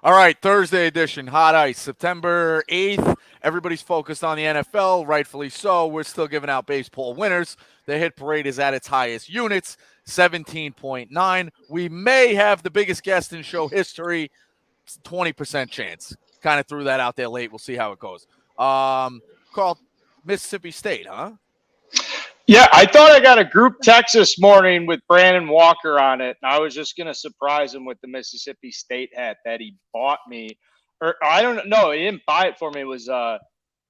All right, Thursday edition, Hot Ice, September 8th. Everybody's focused on the NFL, rightfully so. We're still giving out baseball winners. The hit parade is at its highest units, 17.9. We may have the biggest guest in show history, 20% chance. Kind of threw that out there late. We'll see how it goes. Carl, Mississippi State, huh? Yeah, I thought I got a group text this morning with Brandon Walker on it, and I was just going to surprise him with the Mississippi State hat that he bought me. Or I don't know, he didn't buy it for me. It was He a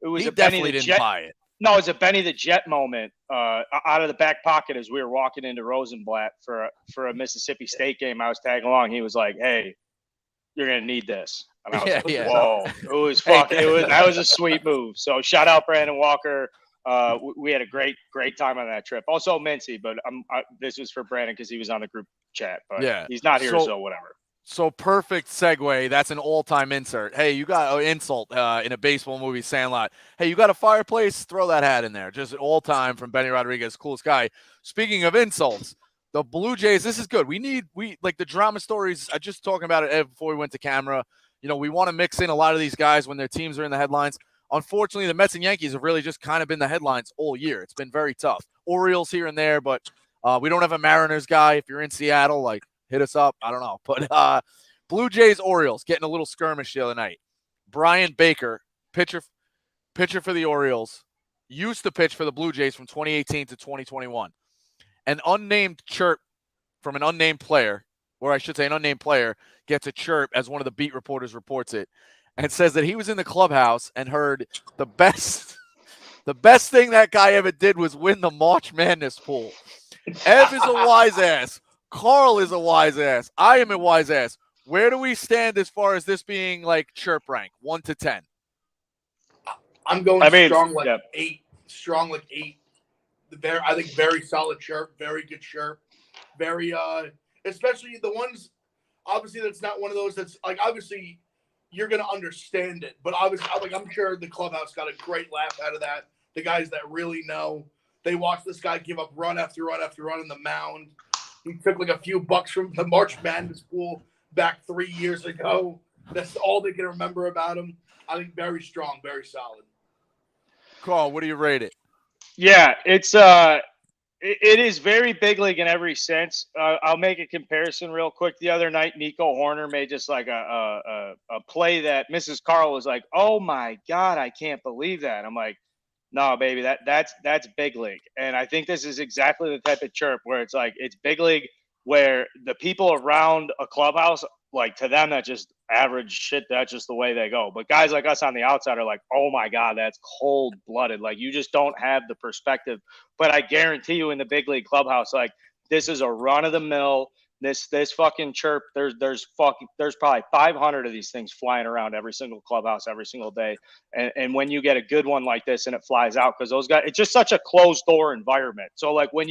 Benny definitely the didn't Jet. buy it. No, it was a Benny the Jet moment out of the back pocket as we were walking into Rosenblatt for a Mississippi State game. I was tagging along. He was like, "Hey, you're gonna need this," and I was like, Yeah. "Whoa!" It was Hey, fucking. That was a sweet move. So shout out Brandon Walker. We had a great time on that trip. Also Mincy, but this was for Brandon because he was on the group chat. But yeah. he's not here, so whatever. So perfect segue. That's an all-time insert. Hey, you got an insult in a baseball movie, Sandlot. Hey, you got a fireplace? Throw that hat in there. Just an all-time from Benny Rodriguez, coolest guy. Speaking of insults, the Blue Jays. This is good. We like the drama stories. I just talking about it before we went to camera. You know, we want to mix in a lot of these guys when their teams are in the headlines. Unfortunately, the Mets and Yankees have really just kind of been the headlines all year. It's been very tough. Orioles here and there, but we don't have a Mariners guy. If you're in Seattle, like, hit us up. I don't know. But Blue Jays, Orioles getting a little skirmish the other night. Brian Baker, pitcher for the Orioles, used to pitch for the Blue Jays from 2018 to 2021. An unnamed chirp from an unnamed player, or I should say an unnamed player, gets a chirp as one of the beat reporters reports it, and says that he was in the clubhouse and heard the best thing that guy ever did was win the March Madness pool. Ev is a wise ass. Carl is a wise ass. I am a wise ass. Where do we stand as far as this being like chirp rank, 1 to 10? I'm going strong like 8. Strong like 8. I think very solid chirp, very good chirp. Very especially the ones obviously that's not one of those that's like obviously you're gonna understand it, but obviously I'm sure the clubhouse got a great laugh out of that. The guys that really know, they watched this guy give up run after run after run in the mound. He took like a few bucks from the March Madness pool back 3 years ago. That's all they can remember about him. I think very strong, very solid. Carl, what do you rate it? Yeah, it is very big league in every sense. I'll make a comparison real quick. The other night, Nico Horner made just like a play that Mrs. Carl was like, "Oh my God, I can't believe that." I'm like, "No, baby, that's big league." And I think this is exactly the type of chirp where it's like it's big league where the people around a clubhouse, like to them, that's just average shit. That's just the way they go. But guys like us on the outside are like, "Oh my God, that's cold blooded." Like you just don't have the perspective. But I guarantee you, in the big league clubhouse, like this is a run of the mill. This fucking chirp. There's probably 500 of these things flying around every single clubhouse every single day. And when you get a good one like this and it flies out, because those guys, it's just such a closed door environment. So like when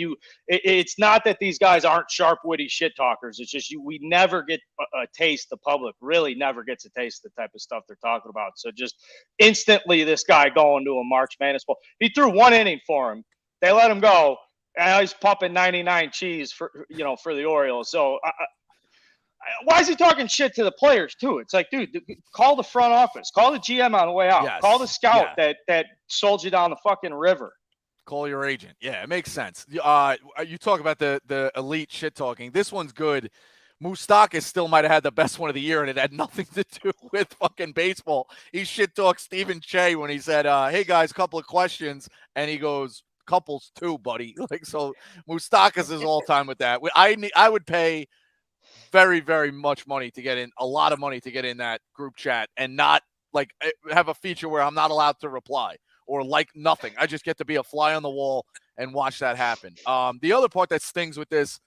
it's not that these guys aren't sharp, witty shit talkers. It's just we never get a taste. The public really never gets a taste of the type of stuff they're talking about. So just instantly, this guy going to a March Madness bowl. He threw one inning for him. They let him go. And he's pumping 99 cheese for the Orioles. So why is he talking shit to the players too? It's like, dude, call the front office, call the GM on the way out, call the scout that sold you down the fucking river. Call your agent. Yeah, it makes sense. You talk about the elite shit talking. This one's good. Moustakas still might have had the best one of the year, and it had nothing to do with fucking baseball. He shit talked Stephen Che when he said, "Hey guys, couple of questions," and he goes, "Couples too, buddy." Like, so Moustakas is all time with that. I would pay very, very much money to get in, a lot of money to get in that group chat and not like have a feature where I'm not allowed to reply or like nothing. I just get to be a fly on the wall and watch that happen. The other part that stings with this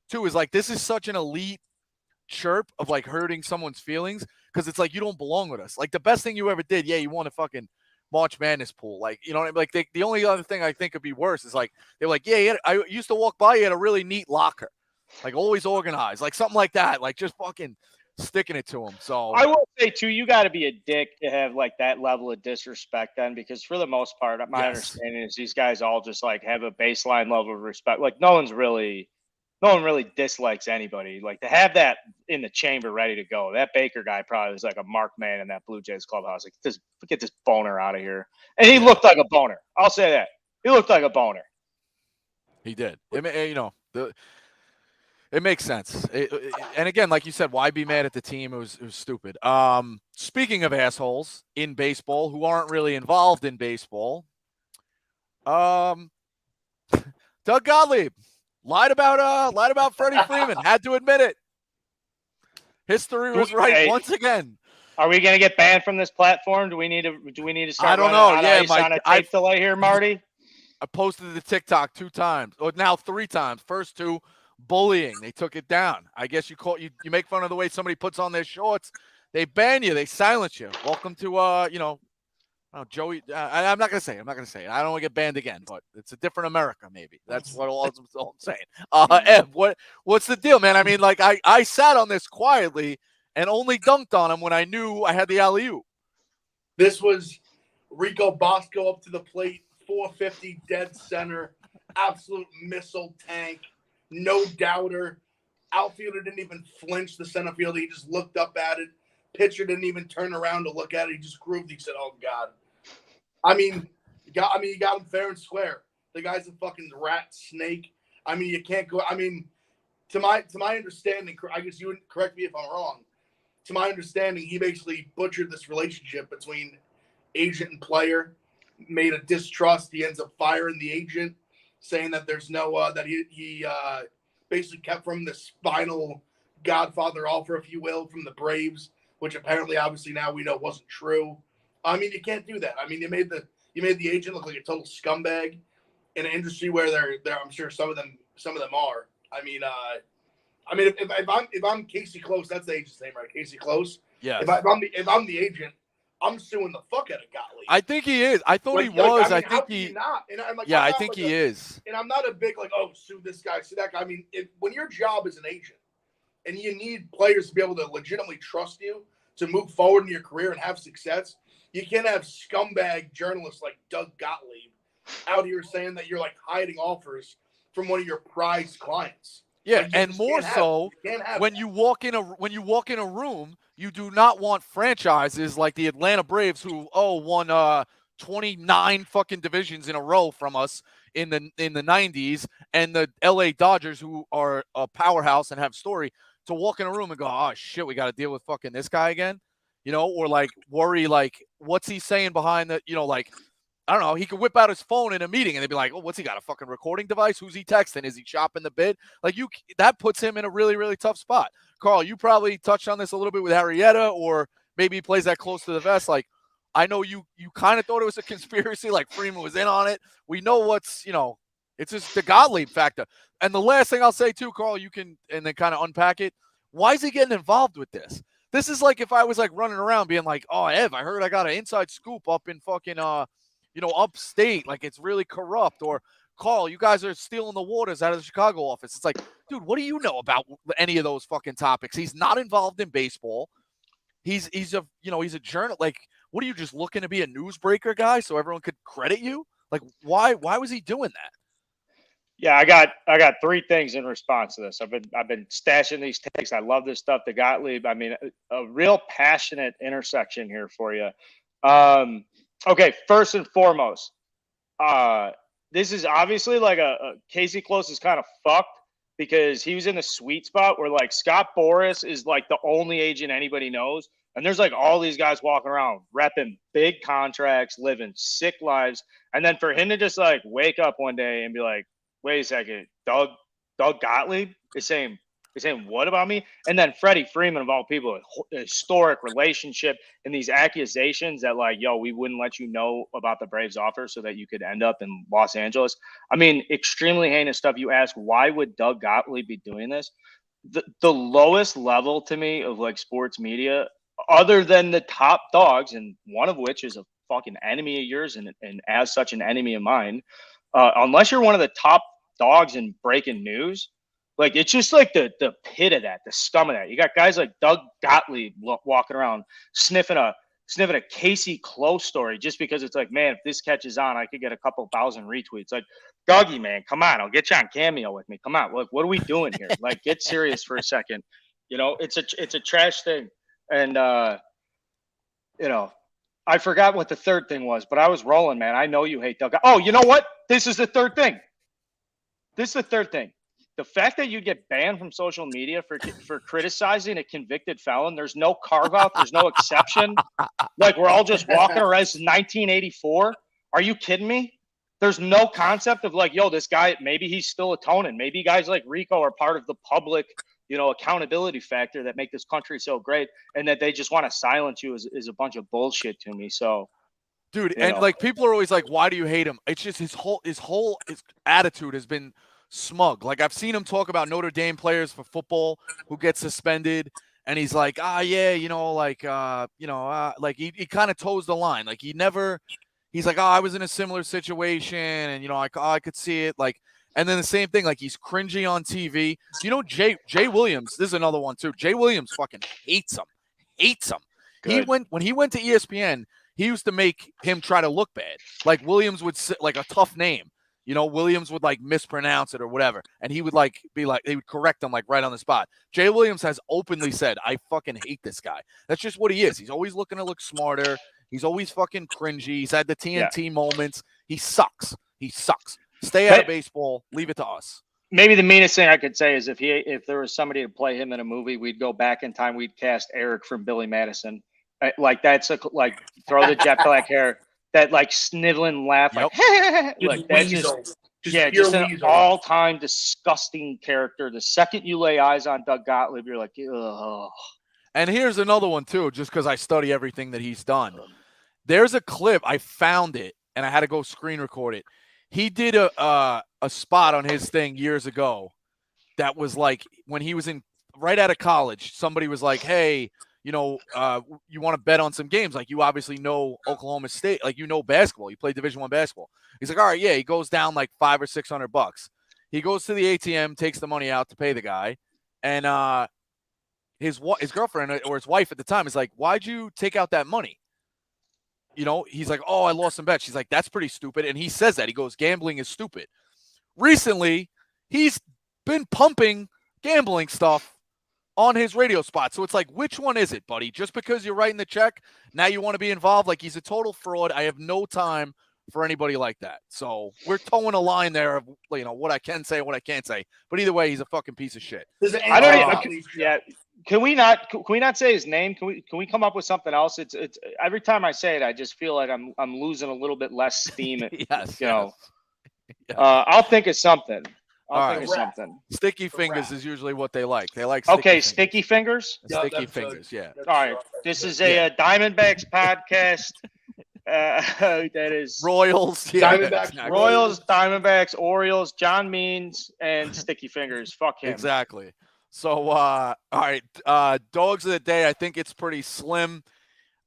too is like this is such an elite chirp of like hurting someone's feelings because it's like you don't belong with us. Like the best thing you ever did, you won a fucking March Madness pool. Like, you know what I mean? Like the only other thing I think could be worse is like they're like, I used to walk by, you had a really neat locker, like always organized, like something like that. Like just fucking sticking it to him. So I will say too, you got to be a dick to have like that level of disrespect then, because for the most part, my understanding is these guys all just like have a baseline level of respect. Like no one's really no one really dislikes anybody. Like, to have that in the chamber ready to go. That Baker guy probably was like a marked man in that Blue Jays clubhouse. Like, get this boner out of here. And he looked like a boner. I'll say that. He looked like a boner. He did. It makes sense. And again, like you said, why be mad at the team? It was stupid. Speaking of assholes in baseball who aren't really involved in baseball, Doug Gottlieb lied about Freddie Freeman. Had to admit it. History was right once again. Are we going to get banned from this platform? Do we need to start? I don't know. Yeah, on a tape delay here, Marty. I posted the TikTok 2 times, or now 3 times. First 2, bullying. They took it down. I guess you make fun of the way somebody puts on their shorts. They ban you. They silence you. Welcome to Joey. I'm not gonna say it. I don't want to get banned again, but it's a different America. Maybe that's all I'm saying. Ev, what's the deal, man? I mean, like I sat on this quietly and only dunked on him when I knew I had the alley-oop. This was Rico Bosco up to the plate, 450 dead center, absolute missile tank, no doubter. Outfielder didn't even flinch. The center fielder, he just looked up at it. Pitcher didn't even turn around to look at it. He just grooved. He said, "Oh God." I mean, you got him fair and square. The guy's a fucking rat snake. I mean, you can't go. I mean, to my understanding, I guess you would correct me if I'm wrong. To my understanding, he basically butchered this relationship between agent and player, made a distrust. He ends up firing the agent, saying that there's no that he basically kept from this final Godfather offer, if you will, from the Braves, which apparently, obviously, now we know wasn't true. I mean, you can't do that. I mean, you made the agent look like a total scumbag in an industry where they're I'm sure some of them are. I mean, if I'm Casey Close, that's the agent's name, right? Casey Close. Yeah. If I'm the agent, I'm suing the fuck out of Gottlieb. I think he is. I thought he was. I think he. Not? And I'm like, yeah, I think he is. And I'm not a big sue this guy, sue that guy. I mean, when your job is an agent and you need players to be able to legitimately trust you to move forward in your career and have success, you can't have scumbag journalists like Doug Gottlieb out here saying that you're like hiding offers from one of your prized clients. Yeah, and more so when you walk in a room, you do not want franchises like the Atlanta Braves who won 29 fucking divisions in a row from us in the 90s, and the LA Dodgers who are a powerhouse and have story, to walk in a room and go, "Oh shit, we got to deal with fucking this guy again," or like worry like what's he saying behind the, like, I don't know, he could whip out his phone in a meeting and they'd be like, "Oh, what's he got, a fucking recording device? Who's he texting? Is he chopping the bid?" Like, that puts him in a really, really tough spot. Carl, you probably touched on this a little bit with Arrieta, or maybe he plays that close to the vest. Like, I know you kind of thought it was a conspiracy, like Freeman was in on it. We know what's, it's just the Gottlieb factor. And the last thing I'll say too, Carl, you can, and then kind of unpack it. Why is he getting involved with this? This is like if I was like running around being like, "Oh, Ev, I heard I got an inside scoop up in fucking, upstate. Like, it's really corrupt." Or, "Carl, you guys are stealing the waters out of the Chicago office." It's like, dude, what do you know about any of those fucking topics? He's not involved in baseball. He's a journal. Like, what are you, just looking to be a newsbreaker guy so everyone could credit you? Like, why was he doing that? Yeah, I got 3 things in response to this. I've been stashing these takes. I love this stuff. The Gottlieb, I mean, a real passionate intersection here for you. Okay, first and foremost, this is obviously like a Casey Close is kind of fucked because he was in the sweet spot where like Scott Boras is like the only agent anybody knows. And there's like all these guys walking around repping big contracts, living sick lives. And then for him to just like wake up one day and be like, "Wait a second, Doug Gottlieb is saying what about me?" And then Freddie Freeman, of all people, a historic relationship, and these accusations that like, "Yo, we wouldn't let you know about the Braves offer so that you could end up in Los Angeles." I mean, extremely heinous stuff. You ask, why would Doug Gottlieb be doing this? The lowest level to me of like sports media, other than the top dogs, and one of which is a fucking enemy of yours and as such an enemy of mine, unless you're one of the top dogs in breaking news, like, it's just like the pit of that, the scum of that. You got guys like Doug Gottlieb walking around sniffing a sniffing a Casey Close story just because it's like, man, if this catches on, I could get a couple thousand retweets. Like, Dougie, man, come on, I'll get you on Cameo with me. Come on, look, what are we doing here? Like, get serious for a second. You know, it's a trash thing, and you know, I forgot what the third thing was, but I was rolling, man. I know you hate Doug. Oh, you know what? This is the third thing. The fact that you get banned from social media for criticizing a convicted felon, there's no carve out, there's no exception. Like, we're all just walking around. This is 1984. Are you kidding me? There's no concept of like, yo, this guy, maybe he's still atoning. Maybe guys like Rico are part of the public, you know, accountability factor that make this country so great, and that they just want to silence you is a bunch of bullshit to me. So, dude, and like, people are always like, why do you hate him? It's just his whole attitude has been smug. Like, I've seen him talk about Notre Dame players for football who get suspended, and he's like, yeah, you know, like, like he kind of toes the line. Like, he's like, I was in a similar situation, and, you know, I could see it. Like, and then the same thing, like, he's cringy on TV. You know, Jay Williams, this is another one too. Jay Williams fucking hates him. Good. When he went to ESPN, he used to make him try to look bad. Like, Williams would sit, like, a tough name. You know, Williams would like mispronounce it or whatever, and he would like be like, he would correct him like right on the spot. Jay Williams has openly said, I fucking hate this guy. That's just what he is. He's always looking to look smarter. He's always fucking cringy. He's had the TNT moments. He sucks. Stay out of baseball. Leave it to us. Maybe the meanest thing I could say is if there was somebody to play him in a movie, we'd go back in time. We'd cast Eric from Billy Madison. Like, that's like throw the jet black hair. That like sniveling laugh, like, like that's just an all-time disgusting character. The second you lay eyes on Doug Gottlieb, you're like, ugh. And here's another one too, just because I study everything that he's done. There's a clip, I found it, and I had to go screen record it. He did a spot on his thing years ago that was like when he was right out of college. Somebody was like, hey, you know, you want to bet on some games? Like, you obviously know Oklahoma State, like, you know basketball. You play Division I basketball. He's like, all right, yeah. He goes down like $500 or $600. He goes to the ATM, takes the money out to pay the guy, and his girlfriend or his wife at the time is like, why'd you take out that money? You know, he's like, oh, I lost some bets. She's like, that's pretty stupid. And he says that. He goes, gambling is stupid. Recently, he's been pumping gambling stuff on his radio spot. So it's like, which one is it, buddy? Just because you're writing the check, now you want to be involved? Like, he's a total fraud. I have no time for anybody like that. So we're towing a line there of, you know, what I can say and what I can't say. But either way, he's a fucking piece of shit. I don't even, yeah. Can we not say his name? Can we come up with something else? It's every time I say it, I just feel like I'm losing a little bit less steam. Yes, you know. Yes. I'll think of something. I'll think of something. Sticky fingers is usually what they like. They like sticky fingers. Sticky fingers, yeah. All right. This is a Diamondbacks podcast. That is Royals, Royals, Diamondbacks, Orioles, John Means, and Sticky Fingers. Fuck him. Exactly. So, all right, dogs of the day. I think it's pretty slim.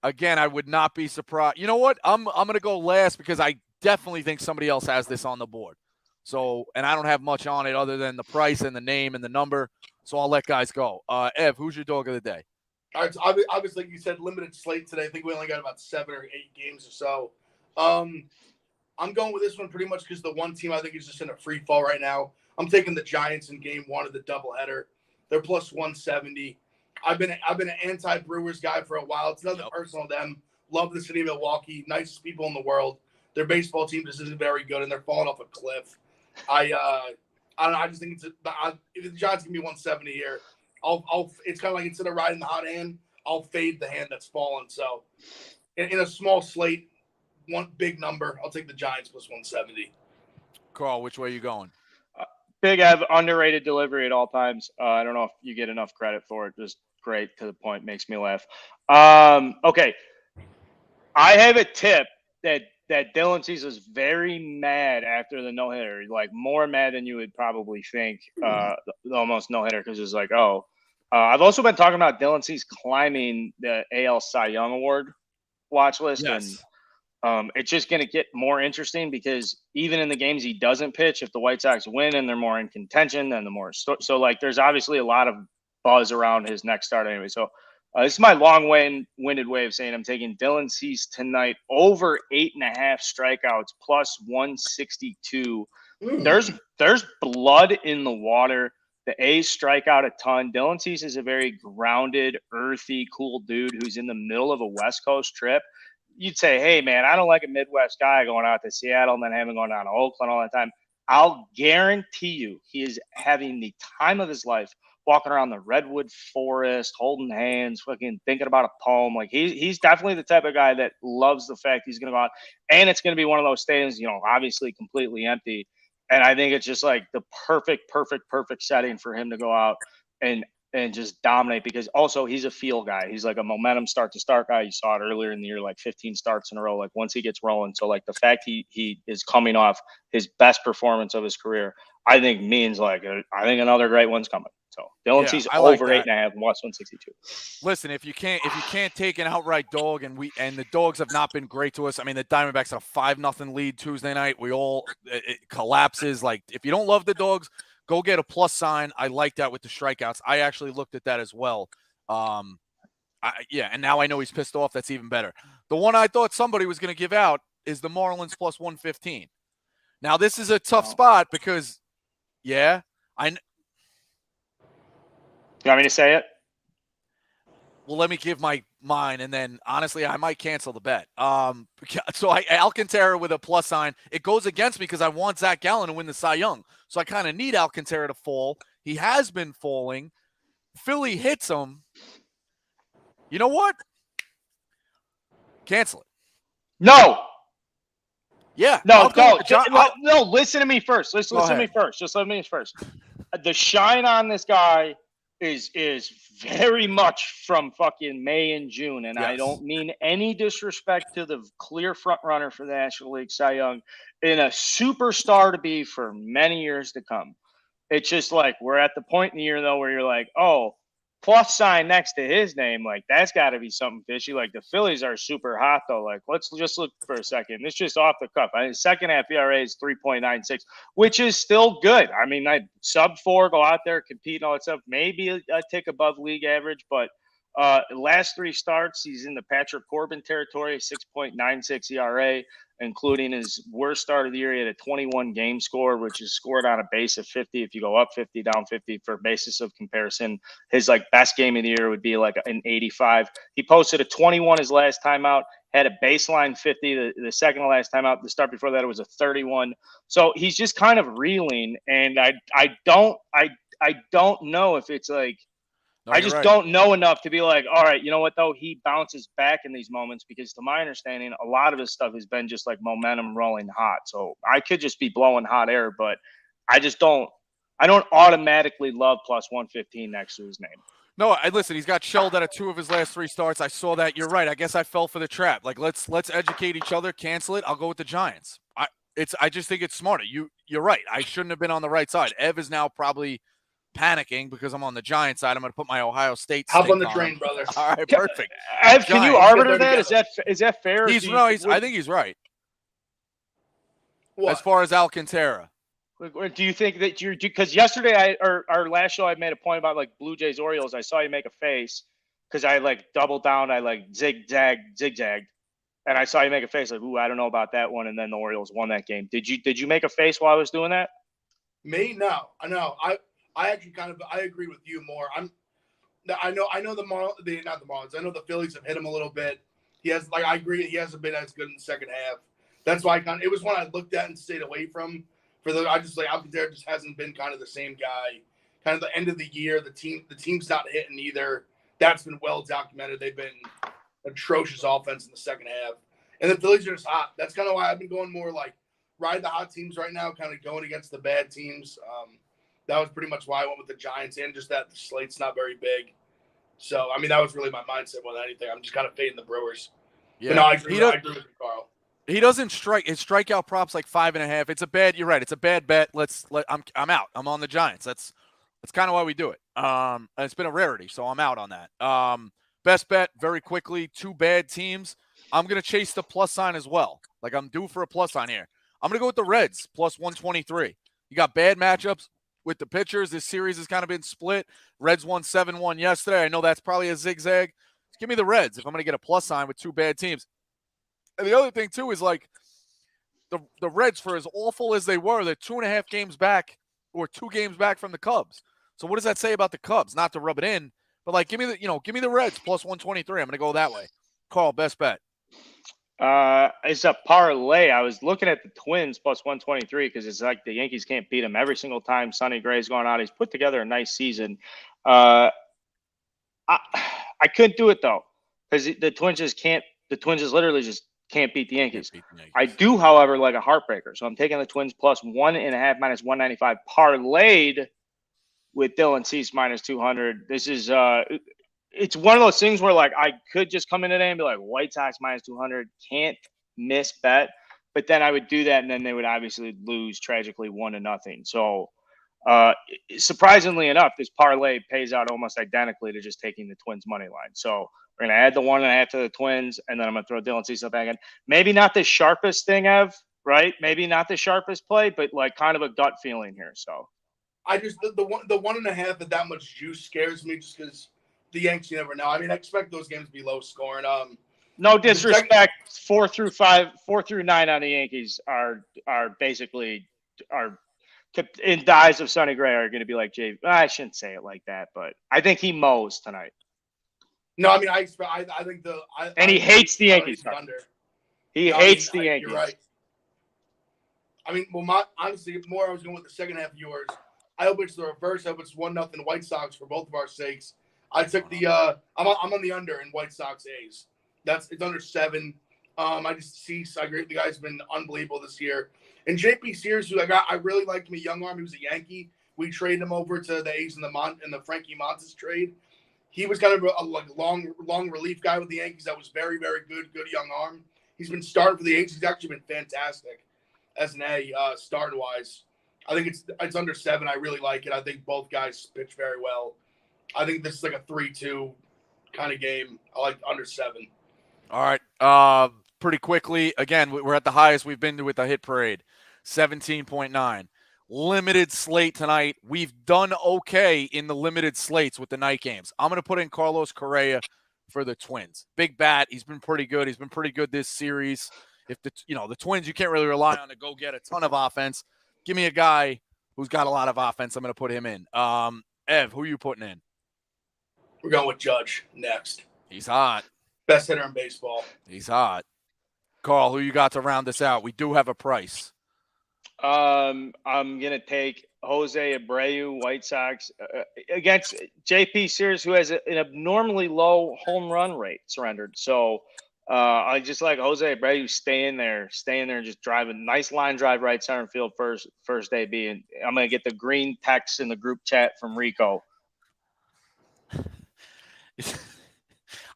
Again, I would not be surprised. You know what? I'm gonna go last because I definitely think somebody else has this on the board. So, and I don't have much on it other than the price and the name and the number. So I'll let guys go. Ev, who's your dog of the day? All right, so obviously, like you said, limited slate today. I think we only got about 7 or 8 games or so. I'm going with this one pretty much because the one team I think is just in a free fall right now. I'm taking the Giants in game 1 of the doubleheader. They're plus 170. I've been an anti-Brewers guy for a while. It's nothing personal to them. Love the city of Milwaukee. Nicest people in the world. Their baseball team just isn't very good, and they're falling off a cliff. I don't know. I just think if the Giants give me 170 here, it's kind of like instead of riding the hot hand, I'll fade the hand that's fallen. So in a small slate, one big number, I'll take the Giants plus 170. Carl, which way are you going? Big Ev, underrated delivery at all times. I don't know if you get enough credit for it. Just great to the point. Makes me laugh. Okay. I have a tip that Dylan Cease was very mad after the no-hitter, like more mad than you would probably think, the almost no-hitter, because it's like, I've also been talking about Dylan Cease climbing the AL Cy Young Award watch list. Yes. And it's just going to get more interesting because even in the games he doesn't pitch, if the White Sox win and they're more in contention, then the more so like there's obviously a lot of buzz around his next start anyway. So This is my long-winded way of saying I'm taking Dylan Cease tonight over 8.5 strikeouts plus 162. There's blood in the water. The A's strike out a ton. Dylan Cease is a very grounded, earthy, cool dude who's in the middle of a West Coast trip. You'd say, hey, man, I don't like a Midwest guy going out to Seattle and then having gone down to Oakland all the time. I'll guarantee you he is having the time of his life walking around the redwood forest, holding hands, fucking thinking about a poem. Like he's definitely the type of guy that loves the fact he's going to go out. And it's going to be one of those stadiums, obviously completely empty. And I think it's just like the perfect setting for him to go out and just dominate, because also he's a feel guy. He's like a momentum start to start guy. You saw it earlier in the year, like 15 starts in a row, like once he gets rolling. So like the fact he is coming off his best performance of his career, I think means I think another great one's coming. So Dylan Cease over 8.5 plus 162. Listen, if you can't take an outright dog, and the dogs have not been great to us. I mean, the Diamondbacks had a 5-0 lead Tuesday night. It collapses. Like, if you don't love the dogs, go get a plus sign. I like that with the strikeouts. I actually looked at that as well. And now I know he's pissed off. That's even better. The one I thought somebody was going to give out is the Marlins plus 115. Now, this is a tough spot because, You want me to say it? Well, let me give mine, and then honestly, I might cancel the bet. So Alcantara with a plus sign. It goes against me because I want Zach Gallen to win the Cy Young. So I kind of need Alcantara to fall. He has been falling. Philly hits him. You know what? Cancel it. No. Yeah. No. Listen to me first. Listen to me first. Just let me first. The shine on this guy is very much from fucking May and June, and yes. I don't mean any disrespect to the clear front runner for the National League Cy Young and a superstar to be for many years to come. It's just like we're at the point in the year though where you're like, oh, plus sign next to his name, like that's got to be something fishy. Like the Phillies are super hot though. Like let's just look for a second. It's just off the cuff. I mean, second half ERA is 3.96, which is still good. I mean, sub 4, go out there, compete and all that stuff. Maybe a tick above league average, but last 3 starts, he's in the Patrick Corbin territory, 6.96 ERA, including his worst start of the year. He had a 21 game score, which is scored on a base of 50. If you go up 50, down 50 for basis of comparison, his best game of the year would be like an 85. He posted a 21 his last time out, had a baseline 50 the second to last time out. The start before that, it was a 31. So he's just kind of reeling, and I don't know if it's like, no, I just don't know enough to be like, all right, you know what, though? He bounces back in these moments because, to my understanding, a lot of his stuff has been just like momentum rolling hot. So I could just be blowing hot air, but I don't automatically love plus 115 next to his name. No, listen, he's got shelled out of 2 of his last 3 starts. I saw that. You're right. I guess I fell for the trap. Like, let's educate each other, cancel it. I'll go with the Giants. I just think it's smarter. You're right. I shouldn't have been on the right side. Ev is now probably panicking because I'm on the Giant side. I'm going to put my Ohio State. Hop on the train, brother. All right, perfect. Ev, can you arbiter that? Is that fair? I think he's right. What? As far as Alcantara. Do you think that because yesterday our last show I made a point about Blue Jays Orioles. I saw you make a face because I doubled down. I zigzagged, and I saw you make a face ooh, I don't know about that one. And then the Orioles won that game. Did you make a face while I was doing that? Me? No, I know. I actually I agree with you more. I know not the Marlins. I know the Phillies have hit him a little bit. He has I agree he hasn't been as good in the second half. That's why it was one I looked at and stayed away from. I just Alcantara just hasn't been kind of the same guy. Kind of the end of the year, the team's not hitting either. That's been well documented. They've been atrocious offense in the second half, and the Phillies are just hot. That's kind of why I've been going more ride the hot teams right now, kind of going against the bad teams. That was pretty much why I went with the Giants, and just that the slate's not very big. So, I mean, that was really my mindset more than anything. I'm just kind of fading the Brewers. Yeah. But no, I agree with you, Carl. He doesn't strike. His strikeout prop's 5.5. It's a bad. You're right. It's a bad bet. I'm out. I'm on the Giants. That's kind of why we do it. It's been a rarity, so I'm out on that. Best bet very quickly. 2 bad teams. I'm gonna chase the plus sign as well. I'm due for a plus sign here. I'm gonna go with the Reds plus 123. You got bad matchups. with the pitchers. This series has kind of been split. Reds won 7-1 yesterday. I know that's probably a zigzag. Just give me the Reds if I'm going to get a plus sign with two bad teams. And the other thing, too, is like the Reds, for as awful as they were, they're 2.5 games back or 2 games back from the Cubs. So what does that say about the Cubs? Not to rub it in, but like give me the Reds plus 123. I'm going to go that way. Carl, best bet. It's a parlay. I was looking at the Twins plus 123 because it's like the Yankees can't beat them every single time Sonny Gray's going out. He's put together a nice season. I couldn't do it though because the Twins literally just can't beat the Yankees. I do, however, like a heartbreaker. So I'm taking the Twins plus 1.5 minus 195 parlayed with Dylan Cease minus 200. This is it's one of those things where like I could just come in today and be like White Sox minus 200, can't miss bet, but then I would do that and then they would obviously lose tragically 1-0. So surprisingly enough, this parlay pays out almost identically to just taking the Twins money line. So we're gonna add the 1.5 to the Twins, and then I'm gonna throw Dylan Cease back in. Maybe not the sharpest thing, Ev, right? Maybe not the sharpest play, but like kind of a gut feeling here. So I just the 1.5 at that much juice scares me just because the Yankees, you never know. I mean, I expect those games to be low scoring. No disrespect. 4 through 9 on the Yankees are basically in the eyes of Sonny Gray are going to be like Jay. I shouldn't say it like that, but I think he mows tonight. No, I mean I think he hates the Yankees. He hates the Yankees. You're right. I mean, well, honestly, more I was going with the second half of yours. I hope it's the reverse. I hope it's 1-0 White Sox for both of our sakes. I took the I'm on the under in White Sox A's. It's under 7. I agree. The guy's been unbelievable this year. And JP Sears, who I really liked him, a young arm. He was a Yankee. We traded him over to the A's in the Frankie Montas trade. He was kind of a long relief guy with the Yankees. That was very, very good young arm. He's been starting for the A's. He's actually been fantastic as an A starting wise. I think it's under 7. I really like it. I think both guys pitch very well. I think this is like a 3-2 kind of game. I like under 7. All right. Pretty quickly, again, we're at the highest we've been to with the hit parade, 17.9. Limited slate tonight. We've done okay in the limited slates with the night games. I'm going to put in Carlos Correa for the Twins. Big bat. He's been pretty good. He's been pretty good this series. If the Twins, you can't really rely on to go get a ton of offense. Give me a guy who's got a lot of offense. I'm going to put him in. Ev, who are you putting in? We're going with Judge next. He's hot. Best hitter in baseball. He's hot. Carl, who you got to round this out? We do have a price. I'm going to take Jose Abreu, White Sox, against JP Sears, who has an abnormally low home run rate surrendered. So I just like Jose Abreu staying there and just driving nice line drive right center field first AB. And I'm going to get the green text in the group chat from Rico.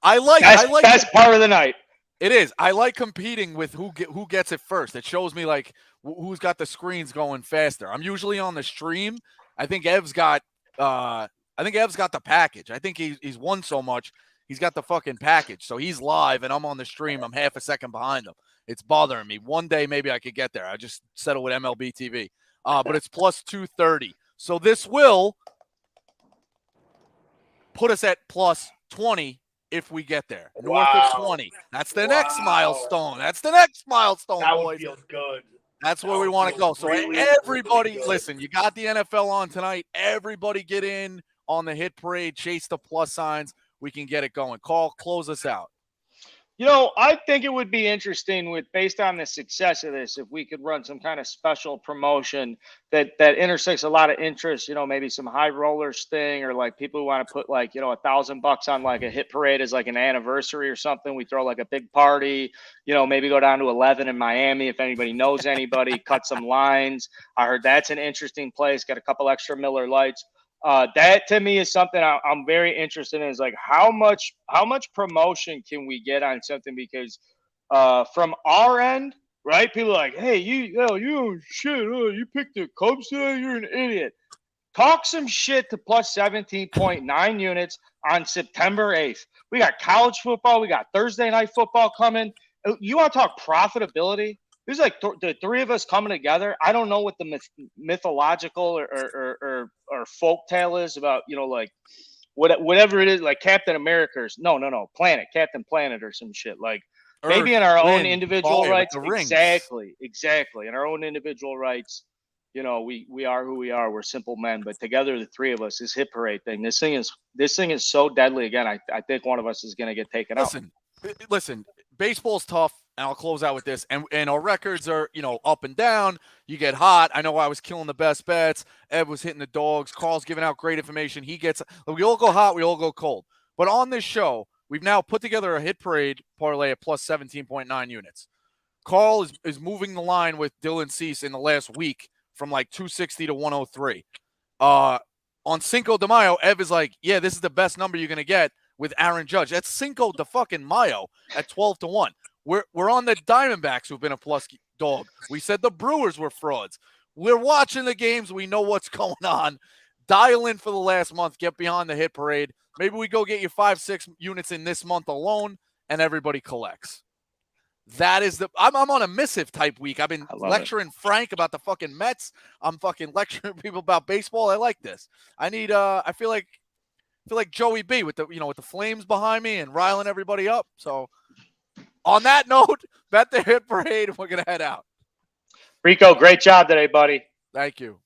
I like best part of the night. It is. I like competing with who gets it first. It shows me like who's got the screens going faster. I'm usually on the stream. I think Ev's got the package. I think he's won so much. He's got the fucking package. So he's live and I'm on the stream. I'm half a second behind him. It's bothering me. One day maybe I could get there. I just settle with MLB TV. But it's plus 230. So this will put us at plus 20 if we get there. North of 20. That's the next milestone. That's the next milestone, that boys. That feels good. That's where we want to go. So everybody, listen, you got the NFL on tonight. Everybody get in on the hit parade. Chase the plus signs. We can get it going. Carl, close us out. I think it would be interesting based on the success of this, if we could run some kind of special promotion that intersects a lot of interest, maybe some high rollers thing, or like people who want to put like, $1,000 on like a hit parade as like an anniversary or something. We throw like a big party, maybe go down to 11 in Miami. If anybody knows anybody, cut some lines. I heard that's an interesting place. Got a couple extra Miller Lights. That to me is something I'm very interested in, is like how much promotion can we get on something? Because from our end, right, people are like, hey, you shit, you picked the Cubs today, you're an idiot. Talk some shit to plus 17.9 units on September 8th. We got college football, we got Thursday night football coming. You want to talk profitability? There's like the three of us coming together. I don't know what the mythological or folk tale is about, like whatever it is, like Captain America's. No, Captain Planet or some shit. Like maybe in our own individual rights. Exactly. In our own individual rights, we are who we are. We're simple men, but together, the three of us, this hit parade thing. This thing is so deadly. Again, I think one of us is going to get taken out. Listen, baseball's tough. And I'll close out with this. And our records are, up and down. You get hot. I know I was killing the best bets. Ed was hitting the dogs. Carl's giving out great information. We all go hot. We all go cold. But on this show, we've now put together a hit parade parlay at plus 17.9 units. Carl is moving the line with Dylan Cease in the last week from like 260 to 103. On Cinco de Mayo, Ev is like, yeah, this is the best number you're going to get with Aaron Judge. That's Cinco de fucking Mayo at 12 to 1. We're on the Diamondbacks, who've been a plus dog. We said the Brewers were frauds. We're watching the games. We know what's going on. Dial in for the last month. Get behind the hit parade. Maybe we go get you 5-6 units in this month alone, and everybody collects. That is I'm on a missive type week. I've been lecturing Frank about the fucking Mets. I'm fucking lecturing people about baseball. I like this. I need. I feel like Joey B with the with the flames behind me and riling everybody up. So. On that note, bet the hit parade, and we're going to head out. Rico, great job today, buddy. Thank you.